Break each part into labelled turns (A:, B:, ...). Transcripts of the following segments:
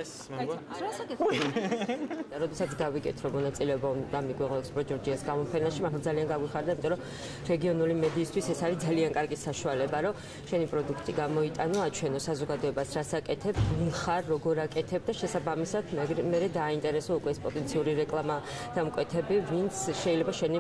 A: ეს მოგვა?
B: როდესაც გავიკეთ რომ მონაწილეობა უნდა მიგვეღო ექსპორტ ჯორჯიას გამოფენაში, მაგრამ ძალიან გაგვიხარდა, იმიტომ რომ რეგიონული მედიისთვის ეს არის ძალიან კარგი საშუალება, რომ შენი პროდუქტი გამოიტანო, აჩვენო საზოგადოებას, რას აკეთებ, ვინ ხარ, როგორ აკეთებ და შესაბამისად მე დააინტერესო უკვე ეს პოტენციური რეკლამა დამკვეთები, ვინც შეიძლება შენი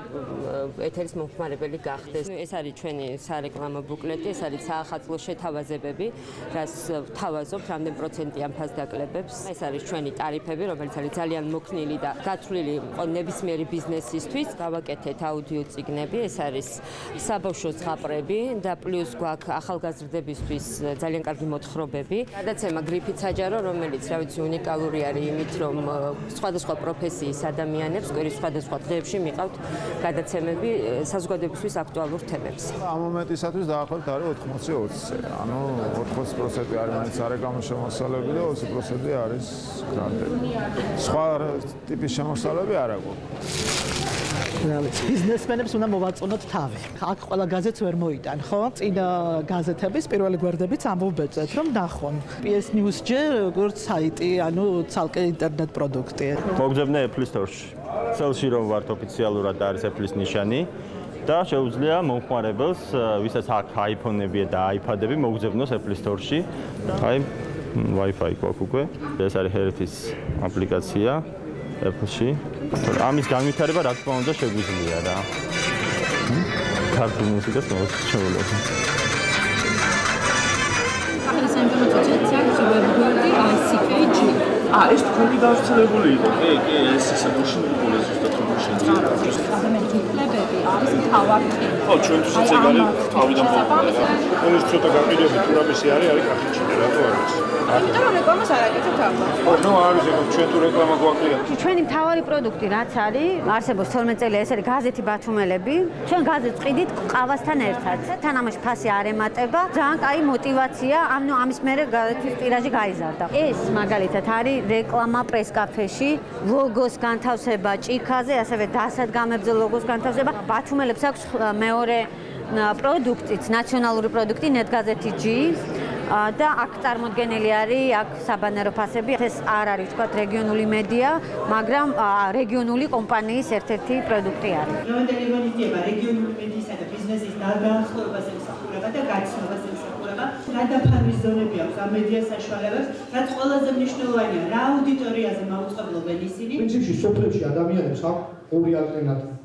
B: ეთერის მომხმარებელი გახდეს. ეს არის ჩვენი სარეკლამო ბუკლეტი, ეს არის საახალწლო შეთავაზებები, რაც ვთავაზობთ, რამდენ პროცენტი ამ ფასს დაკლებებს. ეს არის ჩვენი ტარიფები, რომელიც არის ძალიან მოქნილი და გათვლილი ნებისმიერი ბიზნესისთვის. გავაკეთეთ აუდიო წიგნები, ეს არის საბავშვო ზღაპრები და პლუს გვაქვს ახალგაზრდებისთვის ძალიან კარგი მოთხრობები. გადაცემა გრიფით საჯარო, რომელიც რა ვიცი უნიკალური არის იმით, რომ სხვადასხვა პროფესიის ადამიანებს კვირის სხვადასხვა დღეებში მიყავთ გადაცემები საზოგადოებისთვის აქტუალურ თემებს.
C: ამ მომენტისათვის დაახლოებით არის 80-20-ზე. ანუ 80% არის მაინც სარეკლამო შემოსავლები და 20% არის გრანტები. სხვა ტიპის შემოსავლები არ აქვს.
D: ბიზნესმენებს უნდა მოვაწონოთ თავი. აქ ყველა გაზეთს ვერ მოიტან, ხო? წინა გაზეთების პირველი გვერდებიც ამბობთ, რომ ნახონ. PS News-ჯერ როგორც საიტი, ანუ ცალკე ინტერნეტ პროდუქტი.
E: მოგძებნე Apple Store-ში. Cell-ში რომ ვართ ოფიციალურად არის Apple-ის ნიშანი და შეუძლია მომხმარებელს, ვისაც აქვს iPhone-ები და iPad-ები, მოგძებნოს Apple Store-ში. აი Wi-Fi გვაქვს უკვე. ეს არის Health-ის აპლიკაცია Apple-ში. ამის განვითარება რა თქმა უნდა შეგვიძლია რა. ქართულ მუსიკას მოვაშორებთ.
F: ახალი საინფორმაციო ცენტრი ვებგვერდი ICKG.
A: ეს თქვენი გავრცელებული იყო. კი, ეს ისე მოშინებული ზუსტად მოშინებული.
F: ადამიანის უფლებები არის მთავარი თემა.
A: ხო, ჩვენთვისაც ეგ არის თავიდან მოყოლება. ეს ცოტა გაყიდვები თუ რამისი არის კახიჩინე, რატო არის?
F: იმიტომ რომ რეკლამას არ აკეთებთ ახლა.
A: ხო, ნუ არის ეგ ჩვენ თუ რეკლამა გვაქვს.
G: ჩვენი მთავარი პროდუქტი რაც არის, არსებობს 12 წელი ეს არის გაზეთი ბათუმელები. ჩვენ გაზეთს ყიდით ყავასთან ერთად. თანამაში ფასი არ ემატება, ძალიან კაი мотиваცია, ანუ ამის მერე გაზეთის ტირაჟი გაიზარდა. ეს მაგალითად არის რეკლამა პრესკაფეში, ლოგოს განთავსება ჭიქაზე, ასევე დასადგამებზე ლოგოს განთავსება. ბათუმელებს აქვს მეორე პროდუქტიც, ნაციონალური პროდუქტი ნეტგაზეთი G და აქ წარმოდგენილი არის აქ საბანერო ფასები. ეს არ არის თქვა რეგიონული მედია, მაგრამ რეგიონული კომპანიის ერთ-ერთი პროდუქტი არის.
H: დღევანდელი მონიტება რეგიონული მედიისა და ბიზნესის დაახლოებას ემსახურება და გაცნობას ემსახურება. გადაფარვის ზონები აქვს ამ მედია საშუალებებს, რაც ყველაზე მნიშვნელოვანია, რა აუდიტორიაზე მაუწყებლობენ ისინი.
I: პრინციპში სოფლებში ადამიანებს აქვს ორი ალტერნატივა.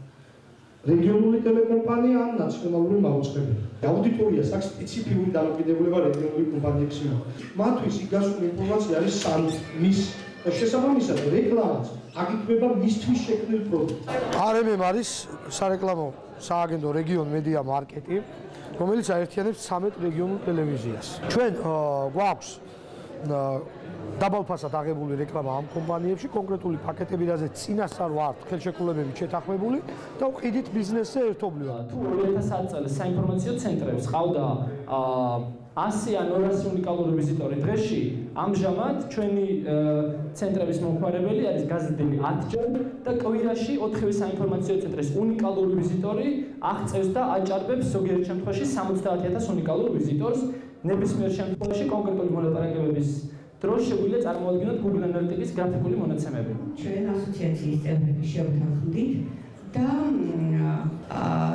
I: რეგიონული ტელეკომპანია ან ნაციონალური მაუწყებელი. აუდიტორიას აქვს სპეციფიკური დამოკიდებულება რეგიონული კომპანიების მიმართ. მათთვის იგასული ინფორმაცია არის მის შესაბამისად რეკლამაც აგიქმება მისთვის შექმნილ პროდუქტს. RMM არის სარეკლამო სააგენტო რეგიონ მედია მარკეტი, რომელიც აერთიანებს 13 რეგიონულ ტელევიზიას. ჩვენ გვაქვს დაბალფასად აღებული რეკლამა ამ კომპანიებში, კონკრეტული პაკეტები, რაზეც წინასწარ ვართ ხელშეკრულებებით შეთანხმებული და ვყიდით ბიზნესზე ერთობლივად.
J: თუ 2010 წელს საინფორმაციო ცენტრებს ყავდა 100 ან 200 უნიკალური ვიზიტორი დღეში, ამჟამად ჩვენი ცენტრების მომხმარებელი არის გაზრდილი 10-ჯერ და კვირაში 4 საინფორმაციო ცენტრის უნიკალური ვიზიტორი აღწევს და აჭარბებს ზოგიერთ შემთხვევაში 70,000 უნიკალურ ვიზიტორს. ნებისმიერ შემთხვევაში კონკრეტული მოლაპარაკებების დროს შეგვიძლია წარმოადგინოთ Google Analytics გრაფიკული მონაცემები.
K: ჩვენ ასოციაციის წევრები შევთანხმდით და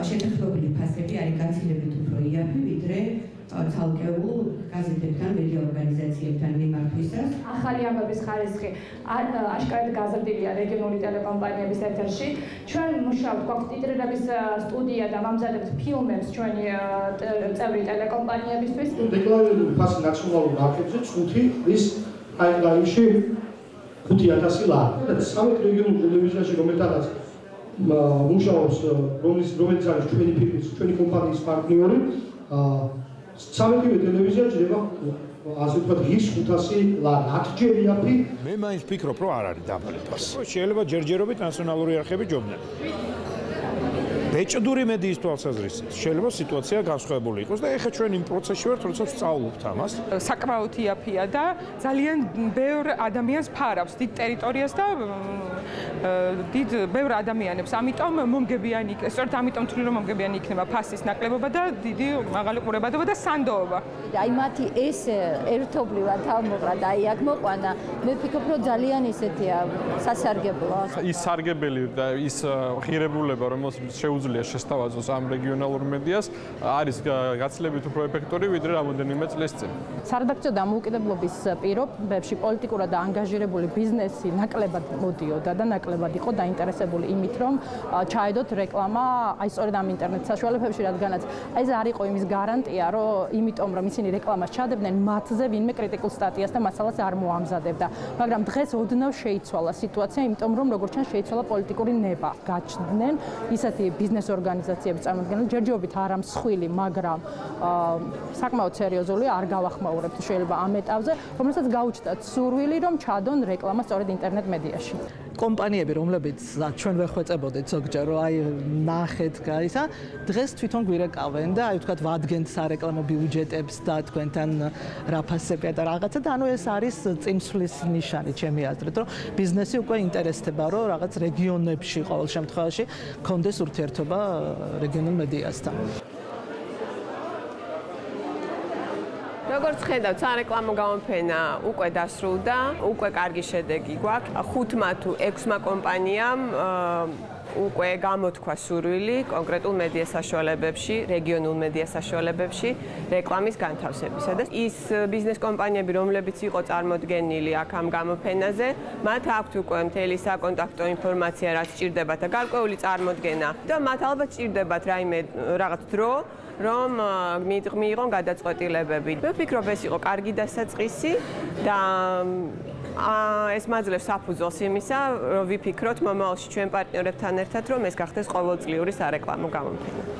K: შეთანხმებული ფასები არის გაცილებით უფრო იაფი, ვიდრე ცალკეულ გაზეთებთან, მედია ორგანიზაციებთან მიმართვისას.
F: ახალი ამბების ხარისხი აშკარად გაზრდილია რეგიონული ტელეკომპანიების ეთერში. ჩვენ მუშაობთ, გვაქვს ტიტრირების სტუდია და ვამზადებთ ფილმებს ჩვენი წევრი ტელეკომპანიებისთვის.
I: დეკლარირებული ფასი ნაციონალურ მარკეტზე 5 ის ტაიმლაინში 5000 ლარი. 13 რეგიონულ ტელევიზიაში რომელთანაც მუშაობს, რომელიც არის ჩვენი ფირმის, ჩვენი კომპანიის პარტნიორი, 13 ტელევიზია ჭირდება ასე ვთქვათ ის 500 ლარი 10-ჯერ იაფი.
C: მე მაინც ვფიქრობ, რომ არ არის დაბალი ფასი. შეიძლება ჯერჯერობით ნაციონალური არხები ჯობდნენ. ბეჭდური მედიის თვალსაზრისით შეიძლება სიტუაცია განსხვავებული იყოს და ეხლა ჩვენ იმ პროცესში ვართ, როდესაც ვსწავლობთ ამას.
L: საკმაოდ იაფია და ძალიან ბევრ ადამიანს ფარავს დიდ ტერიტორიას და დიდ ბევრ ადამიანებს. ამიტომ მომგებიანი, სწორედ ამიტომ თვლი რომ მომგებიანი იქნება ფასის ნაკლებობა და დიდი მაღალი ყურებადობა და სანდოობა.
M: აი მათი ეს ერთობლივად თავმოყრა და აი აქ მოყვანა, მე ვფიქრობ რომ ძალიან ისეთია სასარგებლო.
N: ის სარგებელი და ის ღირებულება, რომელსაც შეუძლია შესთავაზოს ამ რეგიონალურ მედიას, არის გაცილებით უფრო ეფექტური, ვიდრე რამოდენიმე წლის წინ.
O: სარედაქციო დამოუკიდებლობის პირობებში პოლიტიკურად ანგაჟირებული ბიზნესი ნაკლებად მოდიოდა და ნაკლებად იყო დაინტერესებული იმით, რომ ჩაედოთ რეკლამა აი სწორედ ამ ინტერნეტ საშუალებებში, რადგანაც აი ეს არ იყო იმის გარანტია, რომ იმიტომ რომ ისინი რეკლამას ჩადებდნენ, მათზე ვინმე კრიტიკულ სტატიას და მასალას არ მოამზადებდა. მაგრამ დღეს ოდნავ შეიცვალა სიტუაცია, იმიტომ რომ როგორც ჩანს შეიცვალა პოლიტიკური ნება. გაჩნდნენ ისეთი ბიზნეს ორგანიზაციების წარმოადგენელი, ჯერჯერობით არა მსხვილი, მაგრამ საკმაოდ სერიოზული, არ გავახმაურებთ შეიძლება ამ ეტაპზე, რომელსაც გაუჩნდათ სურვილი, რომ ჩადონ რეკლამა სწორედ ინტერნეტ მედიაში.
D: კომპანიები, რომლებიც ჩვენ ვეხვეწებოდით ზოგჯერ, რომ აი ნახეთ გაისა, დღეს თვითონ გვირეკავენ და აი ვთქვათ ვადგენთ სარეკლამო ბიუჯეტებს და თქვენთან რაფასებია და რაღაცა და ანუ ეს არის წინსვლის ნიშანი ჩემი აზრით, რომ ბიზნესი უკვე ინტერესდება, რომ რაღაც რეგიონებში ყოველ შემთხვევაში კონდეს ურთიერთობა რეგიონულ მედიასთან.
P: როგორც ხედავთ, სარეკლამო გამოფენა უკვე დასრულდა, უკვე კარგი შედეგი გვაქვს. 5-მა თუ 6-მა კომპანიამ უკვე გამოთქვა სურვილი კონკრეტულ მედია საშუალებებში, რეგიონულ მედია საშუალებებში რეკლამის განთავსებისა და ის ბიზნეს კომპანიები, რომლებიც იყო წარმოდგენილი აქ ამ გამოფენაზე, მათ აქვთ უკვე მთელი საკონტაქტო ინფორმაცია, რაც სჭირდებათ და გარკვეული წარმოდგენა და მათ ალბათ სჭირდებათ რაიმე რაღაც დრო, რომ მიიღონ გადაწყვეტილებები. მე ვფიქრობ, ეს იყო კარგი დასაწყისი და ეს მაძლევს საფუძველს იმისა, რომ ვიფიქროთ მომავალში ჩვენ პარტნიორებთან ერთად, რომ ეს გახდეს ყოველწლიური სარეკლამო გამოფენა.